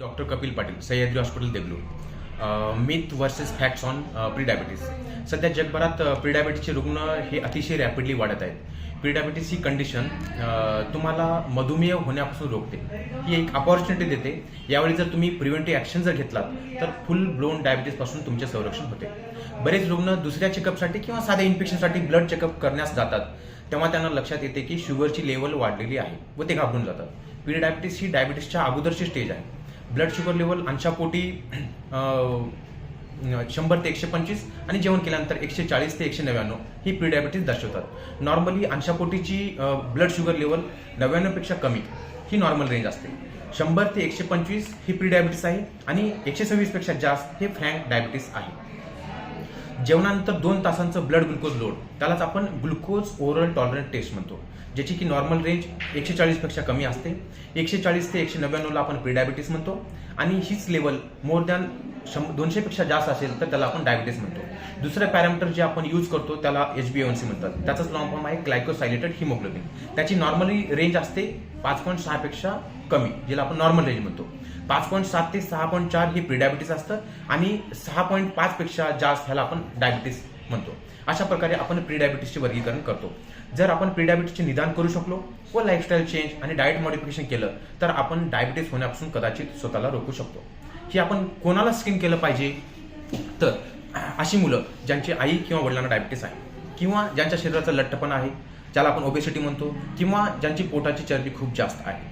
Doctor Kapil Patil, Sahyadri hospital, Degloor. Myth versus facts on pre diabetes. सध्या जगभरात pre डायबिटीसचे रुग्ण हे अतिशय रॅपिडली वाढत आहेत. प्री डायबिटीस ही कंडिशन तुम्हाला मधुमेह होण्यापासून रोखते. ही एक अपॉर्च्युनिटी देते. यावेळी जर तुम्ही प्रिव्हेंटिव्ह ॲक्शन जर घेतलात तर फुल ब्लोन डायबिटीसपासून तुमचे संरक्षण होते. बरेच रुग्ण दुसऱ्या चेकअपसाठी किंवा साध्या इन्फेक्शनसाठी ब्लड चेकअप करण्यास जातात, तेव्हा त्यांना लक्षात येते की शुगरची लेवल वाढलेली आहे व ते घाबरून जातात. प्री डायबिटीस ही डायबिटीसच्या अगोदरची स्टेज आहे. ब्लड शुगर लेवल अंशापोटी 100 ते 125 आणि जेवण केल्यानंतर 140 ते 199 ही प्री डायबिटीस दर्शवतात. नॉर्मली अंशापोटीची ब्लड शुगर लेवल 99 पेक्षा कमी ही नॉर्मल रेंज असते. 100 ते 125 ही प्री डायबिटीस आहे आणि 126 पेक्षा जास्त हे फ्रँक डायबिटीस आहे. जेवणानंतर 2 तासांचं ब्लड ग्लुकोज लोड, त्यालाच आपण ग्लुकोज ओरल टॉलरंट टेस्ट म्हणतो, ज्याची की नॉर्मल रेंज 140 पेक्षा कमी असते. 140 ते 199 ला आपण प्री डायबिटीस म्हणतो आणि हीच लेवल मोर दॅन 200 पेक्षा जास्त असेल तर त्याला आपण डायबिटीस म्हणतो. दुसरं पॅरामीटर जे आपण यूज करतो त्याला HbA1c म्हणतात. त्याचाच लॉंग फॉर्म आहे ग्लायकोसायलेटेड हिमोग्लोबिन. त्याची नॉर्मली रेंज असते 5.6 पेक्षा कमी, ज्याला आपण नॉर्मल रेंज म्हणतो. 5.7 ते 6.4 ही प्री डायबिटीस असतं आणि 6.5 पेक्षा जास्त ह्याला आपण डायबिटीस म्हणतो. अशा प्रकारे आपण प्री डायबिटीसचे वर्गीकरण करतो. जर आपण प्री डायबिटीसचे निदान करू शकलो व लाईफस्टाईल चेंज आणि डाएट मॉडिफिकेशन केलं तर आपण डायबिटीस होण्यापासून कदाचित स्वतःला रोखू शकतो. ही आपण कोणाला स्क्रीन केलं पाहिजे तर अशी मुलं ज्यांची आई किंवा वडिलांना डायबिटीस आहे, किंवा ज्यांच्या शरीराचा लठ्ठपणा आहे ज्याला आपण ओबेसिटी म्हणतो, किंवा ज्यांची पोटाची चरबी खूप जास्त आहे,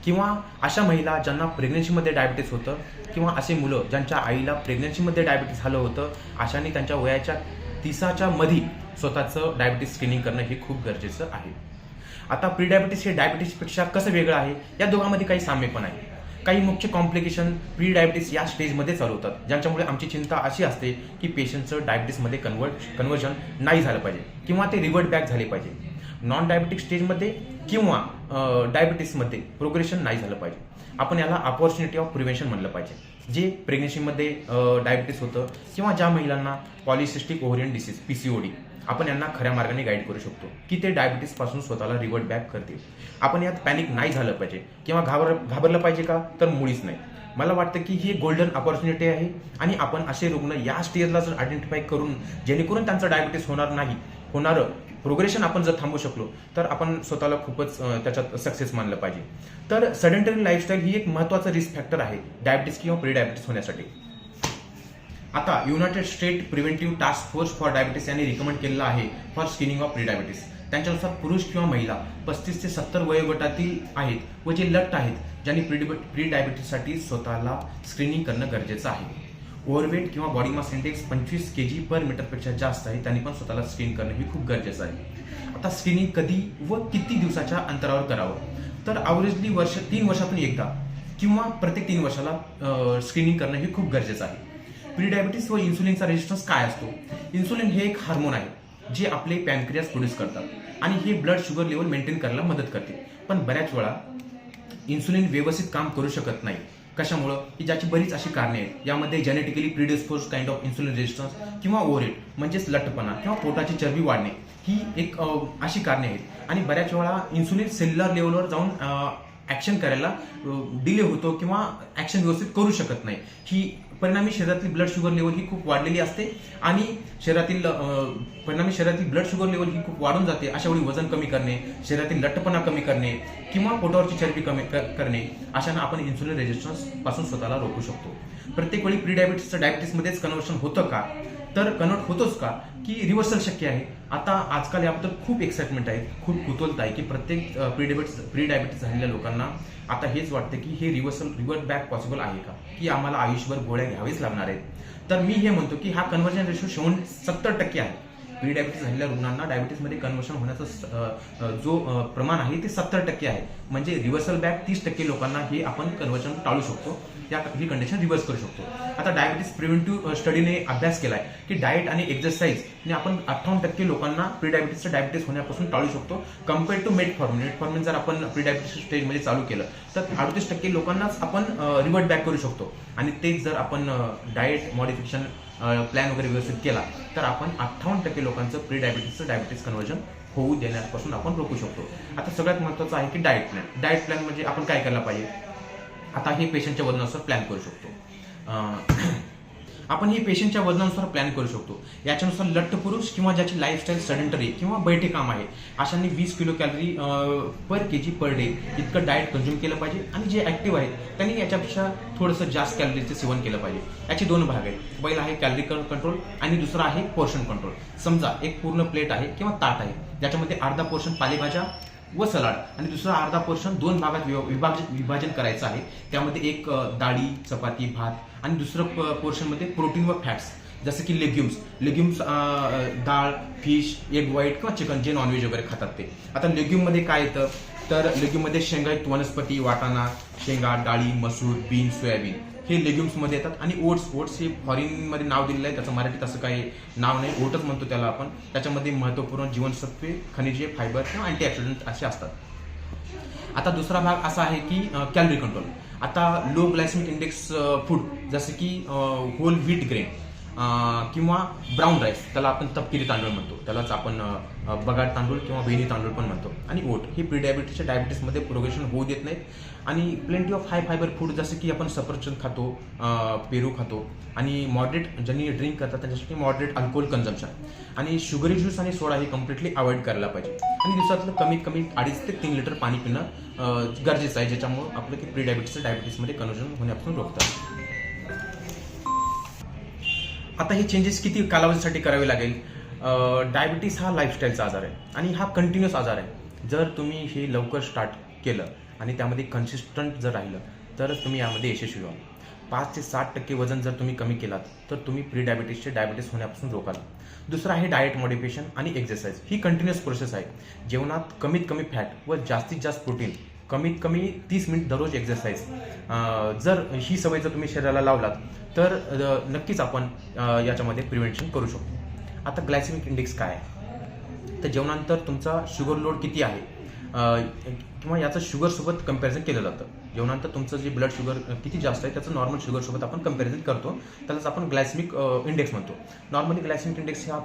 किंवा अशा महिला ज्यांना प्रेग्नन्सीमध्ये डायबिटीस होतं, किंवा असे मुलं ज्यांच्या आईला प्रेग्नन्सीमध्ये डायबिटीस झालं होतं. अशाने त्यांच्या वयाच्या 30च्या मध्ये स्वतःचं डायबिटीस स्क्रीनिंग करणं हे खूप गरजेचं आहे. आता प्री डायबिटीस हे डायबिटीसपेक्षा कसं वेगळं आहे, या दोघांमध्ये काही साम्य पण आहे. काही मुख्य कॉम्प्लिकेशन प्री डायबिटीस या स्टेजमध्ये चालू होतात, ज्यांच्यामुळे आमची चिंता अशी असते की पेशंटचं डायबिटीसमध्ये कन्व्हर्जन नाही झालं पाहिजे किंवा ते रिव्हर्ट बॅक झाले पाहिजे. नॉन डायबिटिक स्टेजमध्ये किंवा डायबिटीसमध्ये प्रोग्रेशन नाही झालं पाहिजे. आपण याला अपॉर्च्युनिटी ऑफ प्रिव्हेन्शन म्हणलं पाहिजे. जे प्रेग्नन्सीमध्ये डायबिटीस होतं किंवा ज्या महिलांना पॉलिसिस्टिक ओव्हरियन डिसीज PCOD, आपण यांना खऱ्या मार्गाने गाईड करू शकतो की ते डायबिटीसपासून स्वतःला रिव्हर्ट बॅक करतील. आपण यात पॅनिक नाही झालं पाहिजे किंवा घाबरलं पाहिजे का, तर मुळीच नाही. मला वाटतं की ही एक गोल्डन अपॉर्च्युनिटी आहे आणि आपण असे रुग्ण या स्टेजला जर आयडेंटिफाय करून जेणेकरून त्यांचं डायबिटीस होणार नाही, होणारं प्रोग्रेशन आपण जर थांबवू शकलो तर आपण स्वतःला खूपच त्याच्यात सक्सेस मानलं पाहिजे. तर सेडेंटरी लाईफस्टाईल ही एक महत्त्वाचं रिस्क फॅक्टर आहे डायबिटीस किंवा प्री डायबिटीस होण्यासाठी. आता United state preventive task force for diabetes यांनी रिकमेंड केलेलं आहे for screening of pre diabetes. त्यांच्यानुसार पुरुष किंवा महिला 35 ते 70 वयोगटातील आहेत व जे लठ्ठ आहेत, ज्यांनी प्री डायबिटीससाठी स्वतःला स्क्रीनिंग करणं गरजेचं आहे. ओव्हरवेट किंवा बॉडी मास इंडेक्स 25 kg/m पेक्षा जास्त आहे, त्यांनी पण स्वतःला स्क्रीन करणं हे खूप गरजेचं आहे. आता स्क्रीनिंग कधी व किती दिवसाच्या अंतरावर करावं, तर अवरेजली 3 वर्षातून एकदा किंवा प्रत्येक 3 वर्षाला स्क्रीनिंग करणं हे खूप गरजेचं आहे. प्री डायबिटीस व इन्सुलिनचा रेजिस्टन्स काय असतो? इन्सुलिन हे एक हार्मोन आहे जे आपले पॅनक्रियास प्रोड्यूस करतात आणि हे ब्लड शुगर लेवल मेंटेन करायला मदत करते. पण बऱ्याच वेळा इन्सुलिन व्यवस्थित काम करू शकत नाही. कशामुळं? की ज्याची बरीच अशी कारणे आहेत. यामध्ये genetically predispose kind of insulin resistance किंवा ओव्हरवेट म्हणजेच लठ्ठपणा किंवा पोटाची चरबी वाढणे ही एक अशी कारणे आहेत. आणि बऱ्याच वेळा इन्सुलिन सेल्युलर लेवलवर जाऊन ॲक्शन करायला डिले होतो किंवा ॲक्शन व्यवस्थित करू शकत नाही. ही परिणामी शरीरातील ब्लड शुगर लेवल ही खूप वाढलेली असते आणि शरीरातील ब्लड शुगर लेवल ही खूप वाढून जाते. अशा वेळी वजन कमी करणे, शरीरातील लठ्ठपणा कमी करणे किंवा पोटावरची चरबी कमी करणे, अशानं आपण इन्सुलिन रेजिस्टन्स पासून स्वतःला रोखू शकतो. प्रत्येक वेळी प्री डायबिटीसचं डायबिटीसमध्येच कन्व्हर्शन होतं का, तर कन्वर्ट होतोच का, की रिव्हर्सल शक्य आहे? आता आजकाल याबद्दल खूप एक्साइटमेंट आहे, खूप कुतूहलता आहे की प्रत्येक प्री डायबिटीस झालेल्या लोकांना आता हेच वाटतं की हे रिव्हर्ट बॅक पॉसिबल आहे का, की आम्हाला आयुष्यभर गोळ्या घ्यावेच लागणार आहेत. तर मी हे म्हणतो की हा कन्व्हर्जन रेशो 70% आहे. प्री डायबिटीस झालेल्या रुग्णांना डायबिटीसमध्ये कन्व्हर्शन होण्याचं जो प्रमाण आहे ते 70% आहे. म्हणजे रिव्हर्सल बॅक 30% लोकांना हे आपण कन्व्हर्जन टाळू शकतो, ही कंडिशन रिव्हर्स करू शकतो. आता डायबिटीस प्रिव्हेंटिव्ह स्टडीने अभ्यास केलाय की डाएट आणि एक्सरसाइजने आपण 58% लोकांना प्री डायबिटीसचं डायबिटीस होण्यापासून टाळू शकतो कम्पेअर्ड टू मेटफॉर्मिन जर आपण प्री डायबिटीस स्टेजमध्ये चालू केलं तर 38% लोकांनाच आपण रिव्हर्ट बॅक करू शकतो. आणि तेच जर आपण डाएट मॉडिफिकेशन प्लॅन वगैरे व्यवस्थित केला तर आपण 58% लोकांचं प्री डायबिटीसचं डायबिटीस कन्व्हर्जन होऊ देण्यापासून आपण रोखू शकतो. आता सगळ्यात महत्त्वाचं आहे की डाएट प्लॅन म्हणजे आपण काय करायला पाहिजे. आता हे पेशंटच्या वजनानुसार प्लॅन करू शकतो. आपण ही पेशंटच्या वजनानुसार प्लॅन करू शकतो. याच्यानुसार लठ्ठ पुरुष किंवा ज्याची लाईफस्टाईल सेडेंटरी किंवा बैठे काम आहे अशांनी 20 किलो कॅलरी पर केजी पर डे इतकं डाएट कंझ्युम केलं पाहिजे. आणि जे ऍक्टिव्ह आहेत त्यांनी याच्यापेक्षा थोडंसं जास्त कॅलरीचं सेवन केलं पाहिजे. याचे 2 भाग आहेत. पहिला आहे कॅलरी कंट्रोल आणि दुसरा आहे पोर्शन कंट्रोल. समजा एक पूर्ण प्लेट आहे किंवा ताट आहे, ज्याच्यामध्ये अर्धा पोर्शन पालेभाज्या व सलाड आणि दुसरा अर्धा पोर्शन 2 भागात विभाजन करायचं आहे. त्यामध्ये एक डाळी, चपाती, भात आणि दुसरं पोर्शनमध्ये प्रोटीन व फॅट्स जसं की लेग्युम्स डाळ, फिश, एग व्हाईट किंवा चिकन जे नॉनव्हेज वगैरे खातात ते. आता लेग्युममध्ये काय येतं तर लेग्युममध्ये शेंगायुक्त वनस्पती, वाटाणा, शेंगा, डाळी, मसूर, बीन, सोयाबीन हे लेग्युम्समध्ये येतात. आणि ओट्स हे फॉरेनमध्ये नाव दिलेलं आहे, त्याचं मराठीत असं काही नाव नाही, ओटच म्हणतो त्याला आपण. त्याच्यामध्ये महत्त्वपूर्ण जीवनसत्वे, खनिजे, फायबर किंवा अँटीऑक्सिडंट असे असतात. आता दुसरा भाग असा आहे की कॅलरी कंट्रोल. आता लो ग्लायसेमिक इंडेक्स फूड जसं की होल व्हीट ग्रेन किंवा ब्राऊन राईस, त्याला आपण तपकिरी तांदूळ म्हणतो, त्यालाच आपण बगाड तांदूळ किंवा बेनी तांदूळ पण म्हणतो. आणि ओट हे प्री डायबिटीसच्या डायबिटीसमध्ये प्रोग्रेशन होऊ देत नाहीत. आणि plenty of high fibre food जसं की आपण सफरचंद खातो, पेरू खातो. आणि मॉडरेट ज्यांनी ड्रिंक करतात त्यांच्यासाठी मॉडरेट अल्कोहोल कन्झम्पशन. आणि शुगरी ज्यूस आणि सोडा हे कम्प्लिटली अवॉइड करायला पाहिजे. आणि दिवसातलं कमीत कमी 2.5 ते 3 लिटर पाणी पिणं गरजेचं आहे, ज्याच्यामुळे आपलं की प्री डायबिटीसमध्ये कन्व्हर्जन होण्यापासून रोखतात. आता हे चेंजेस किती कालावधीसाठी करावे लागेल? डायबिटीस हा लाईफस्टाईलचा आजार आहे आणि हा कंटिन्युअस आजार आहे. जर तुम्ही हे लवकर स्टार्ट केलं आणि त्यामध्ये कन्सिस्टंट जर राहिलं तरच तुम्ही यामध्ये यशस्वी व्हाल. 5 ते 60% वजन जर तुम्ही कमी केलात तर तुम्ही प्री डायबिटीस होण्यापासून रोखाल. दुसरं आहे डाएट मॉडिफिकेशन आणि एक्सरसाइज. ही कंटिन्युअस प्रोसेस आहे. जेवणात कमीत कमी फॅट व जास्तीत जास्त प्रोटीन, कमीत कमी 30 मिनिट दररोज एक्सरसाइज. जर ही सवय जर तुम्ही शरीराला लावलात तर नक्कीच आपण याच्यामध्ये प्रिव्हेंशन करू शकतो. आता ग्लायसेमिक इंडेक्स काय आहे तर जेवणानंतर तुमचा शुगर लोड किती आहे किंवा याचं शुगरसोबत कंपॅरिझन केलं जातं. जेवणानंतर तुमचं जे ब्लड शुगर किती जास्त आहे त्याचं नॉर्मल शुगरसोबत आपण कंपॅरिझन करतो, त्यालाच आपण ग्लायसेमिक इंडेक्स म्हणतो. नॉर्मली ग्लायसेमिक इंडेक्स हा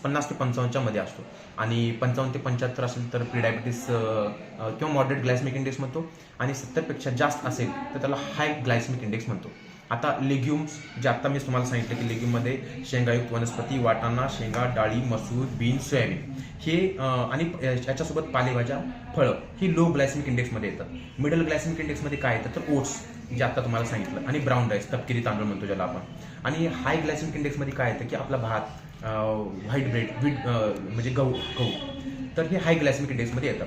50 ते 55च्या मध्ये असतो आणि 55 ते 75 असेल तर प्री डायबिटीस किंवा मॉडरेट ग्लायसेमिक इंडेक्स म्हणतो. आणि 70पेक्षा जास्त असेल तर त्याला हाय ग्लायसेमिक इंडेक्स म्हणतो. आता लेग्युम्स जे आत्ता मी तुम्हाला सांगितलं की लेग्युममध्ये शेंगायुक्त वनस्पती, वाटाणा, शेंगा, डाळी, मसूर, बीन, सोयाबीन हे आणि याच्यासोबत पालेभाज्या, फळं ही लो ग्लायसेमिक इंडेक्समध्ये येतात. मिडल ग्लायसेमिक इंडेक्समध्ये काय येतं तर ओट्स जे आता तुम्हाला सांगितलं आणि ब्राऊन राईस, तपकिरी तांदूळ म्हणतो ज्याला आपण. आणि हाय ग्लायसेमिक इंडेक्समध्ये काय येतं की आपला भात, व्हाईट ब्रेड, म्हणजे गहू. तर हे हाय ग्लायसेमिक इंडेक्समध्ये येतं.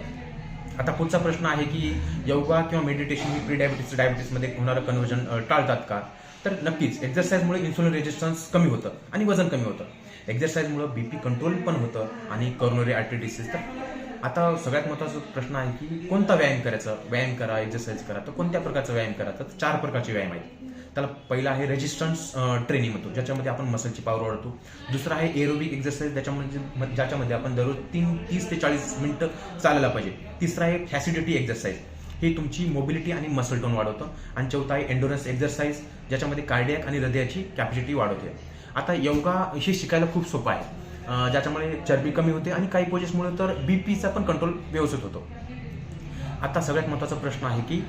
आता पुढचा प्रश्न आहे की योगा किंवा मेडिटेशन ही प्री डायबिटीसमध्ये होणारं कन्व्हर्जन टाळतात का? तर नक्कीच. एक्झरसाइजमुळे इन्सुलिन रेजिस्टन्स कमी होतं आणि वजन कमी होतं. एक्झरसाइजमुळे बीपी कंट्रोल पण होतं आणि कॉरोनरी आर्टरी डिसीज. तर आता सगळ्यात महत्त्वाचा प्रश्न आहे की कोणता व्यायाम करायचा? व्यायाम करा, एक्झरसाइज करा. तर कोणत्या प्रकारचा व्यायाम करा? तर 4 प्रकारचे व्यायाम आहेत. त्याला पहिला आहे रेजिस्टन्स ट्रेनिंग म्हणतो, ज्याच्यामध्ये आपण मसलची पॉवर वाढवतो. दुसरा आहे एरोबिक एक्झरसाइज, ज्याच्यामध्ये आपण दररोज 30 ते 40 मिनिटं चालायला पाहिजे. तिसरा आहे फॅसिलिटी एक्झरसाइज, हे तुमची मोबिलिटी आणि मसल टोन वाढवतं. आणि चौथा आहे एन्डोरन्स एक्झरसाइज, ज्याच्यामध्ये कार्डियाक आणि हृदयाची कॅपॅसिटी वाढवते. आता योगा हे शिकायला खूप सोपं आहे, ज्याच्यामुळे चरबी कमी होते आणि काही पोजेसमुळे तर बीपीचा पण कंट्रोल व्यवस्थित होतो. आता सगळ्यात महत्त्वाचा प्रश्न आहे की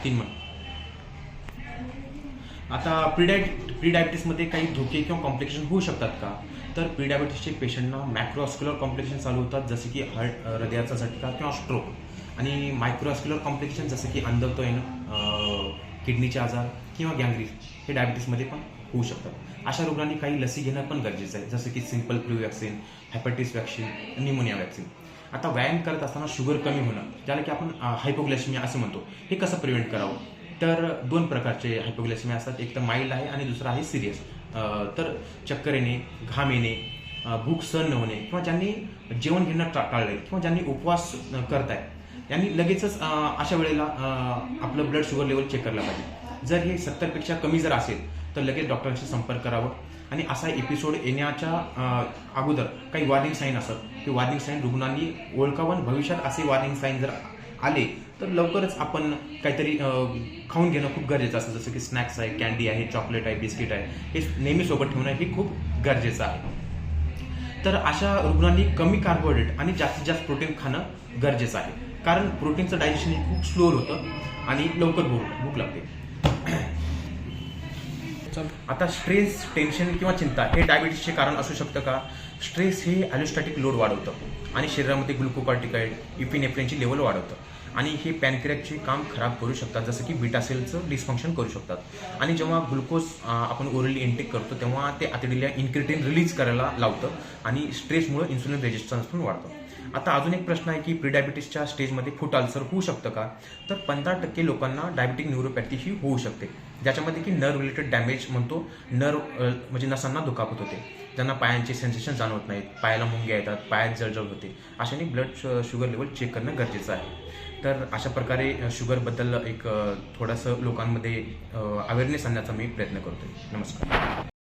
3 मिनिट. आता प्री डायबिटीसमध्ये काही धोके किंवा कॉम्प्लिकेशन होऊ शकतात का? तर प्री डायबिटीसचे पेशंटना मॅक्रोव्हास्क्युलर कॉम्प्लिकेशन चालू होतात, जसे की हृदयाचा झटका किंवा स्ट्रोक. आणि मायक्रोव्हास्क्युलर कॉम्प्लिकेशन जसं की अंधत्व येणं, किडनीचे आजार किंवा गँग्रीन हे डायबिटीसमध्ये पण होऊ शकतात. अशा रुग्णांनी काही लसी घेणं पण गरजेचं आहे, जसं की simple flu vaccine, hepatitis vaccine, pneumonia vaccine. आता व्यायाम करत असताना शुगर कमी होणं, ज्याला की आपण हायपोग्लायसेमिया असं म्हणतो, हे कसं प्रिव्हेंट करावं? तर 2 प्रकारचे हायपोग्लायसेमिया असतात, एक तर माइल्ड आहे आणि दुसरा आहे सिरियस. तर चक्कर येणे, घाम येणे, भूक सहन न होणे किंवा ज्यांनी जेवण घेणं टाळलंय किंवा ज्यांनी उपवास करताय यांनी लगेचच अशा वेळेला आपलं ब्लड शुगर लेवल चेक करायला पाहिजे. जर हे 70पेक्षा कमी जर असेल तर लगेच डॉक्टरांशी संपर्क करावा. आणि असा एपिसोड येण्याच्या अगोदर काही वॉर्निंग साईन असतात, ते वॉर्निंग साईन रुग्णांनी ओळखावं. भविष्यात असे वॉर्निंग साईन जर आले तर लवकरच आपण काहीतरी खाऊन घेणं खूप गरजेचं असतं, जसं की स्नॅक्स आहे, कॅन्डी आहे, चॉकलेट आहे, बिस्किट आहे, हे नेहमी सोबत ठेवणं हे खूप गरजेचं आहे. तर अशा रुग्णांनी कमी कार्बोहायड्रेट आणि जास्तीत जास्त प्रोटीन खाणं गरजेचं आहे. कारण प्रोटीनचं डायजेशन हे खूप स्लोअर होतं आणि लवकर भूक लागते. आता स्ट्रेस, टेन्शन किंवा चिंता हे डायबिटीसचे कारण असू शकतं का? स्ट्रेस हे ॲलोस्टॅटिक लोड वाढवतं आणि शरीरामध्ये ग्लुकोकॉर्टिकॉइड, इपिनेफ्रिनची लेवल वाढवतं आणि हे पॅनक्रियाचे काम खराब करू शकतात, जसं की बीटा सेलचं डिस्फंक्शन करू शकतात. आणि जेव्हा ग्लुकोज आपण ओरली इंटेक करतो तेव्हा ते आतडीला इन्क्रिटिन रिलीज करायला लावतं आणि स्ट्रेसमुळे इन्सुलिन रेजिस्टन्स पण वाढतं. आता अजून एक प्रश्न आहे की प्रीडायबिटीसच्या स्टेजमध्ये फूट अल्सर होऊ शकतं का? तर 15% लोकांना डायबिटिक न्यूरोपॅथी ही होऊ शकते, ज्याच्यामध्ये की नर्व रिलेटेड डॅमेज म्हणतो, म्हणजे नसांना दुखापत होते, ज्यांना पायांचे सेन्सेशन जाणवत नाहीत, पायाला मुंग्या येतात, पायात जळजळ होते, अशाने ब्लड शुगर लेवल चेक करणं गरजेचं आहे. तर अशा प्रकारे शुगरबद्दल एक थोडंसं लोकांमध्ये अवेअरनेस आणण्याचा मी प्रयत्न करतोय. नमस्कार.